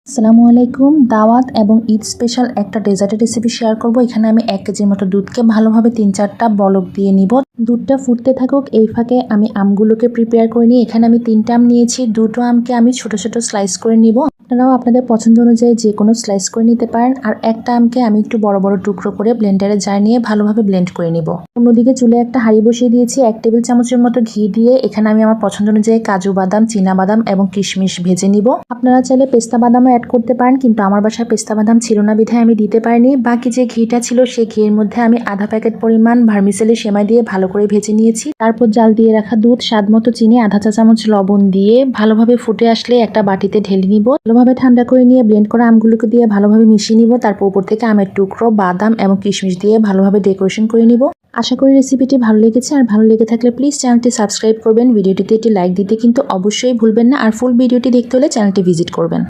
আসসালামু আলাইকুম। দাওয়াত এবং ঈদ স্পেশাল একটা ডেজার্টের রেসিপি শেয়ার করব। এখানে আমি 1 কেজির মতো দুধকে ভালোভাবে 3-4টা বলক দিয়ে নিব। দুধটা ফুটতে থাকুক, এই ফাঁকে আমি আমগুলোকে প্রিপেয়ার করে নিই। এখানে আমি 3টা আম নিয়েছি। 2টো আমকে আমি ছোট ছোট স্লাইস করে নিব। আপনারাও আপনাদের পছন্দ অনুযায়ী যে কোনো স্লাইস করে নিতে পারেন। আর একটা আমকে আমি একটু বড় বড় টুকরো করে ব্লেন্ডারে জার নিয়ে ভালোভাবে ব্লেন্ড করে নিব। অন্যদিকে চুলে একটা হাঁড়ি বসিয়ে দিয়েছি। 1 টেবিল চামচের মতো ঘি দিয়ে এখানে আমি আমার পছন্দ অনুযায়ী কাজু বাদাম, চীনা বাদাম এবং কিশমিশ ভেজে নিব। আপনারা চাইলে পেস্তা বাদামও অ্যাড করতে পারেন, কিন্তু আমার বাসায় পেস্তা বাদাম ছিল না বিধায় আমি দিতে পারিনি। বাকি যে ঘিটা ছিল সেই ঘিয়ের মধ্যে আমি আধা প্যাকেট পরিমাণ ভার্মিসেলি সেমাই দিয়ে ভালো করে ভেজে নিয়েছি। তারপর জাল দিয়ে রাখা দুধ, স্বাদ মতো চিনি, আধা চা চামচ লবণ দিয়ে ভালোভাবে ফুটে আসলে একটা বাটিতে ঢেলে নিব। ভালোভাবে ঠান্ডা করে নিয়ে ব্লেন্ড করা আমগুলোকে দিয়ে ভালোভাবে মিশিয়ে নিব। তারপর উপর থেকে আমের টুকরো, বাদাম এবং কিশমিশ দিয়ে ভালোভাবে ডেকোরেশন করে নিব। আশা করি রেসিপিটি ভালো লেগেছে। আর ভালো লেগে থাকলে প্লিজ চ্যানেলটি সাবস্ক্রাইব করবেন। ভিডিওটিতে একটি লাইক দিতে কিন্তু অবশ্যই ভুলবেন না। আর ফুল ভিডিওটি দেখতে হলে চ্যানেলটি ভিজিট করবেন।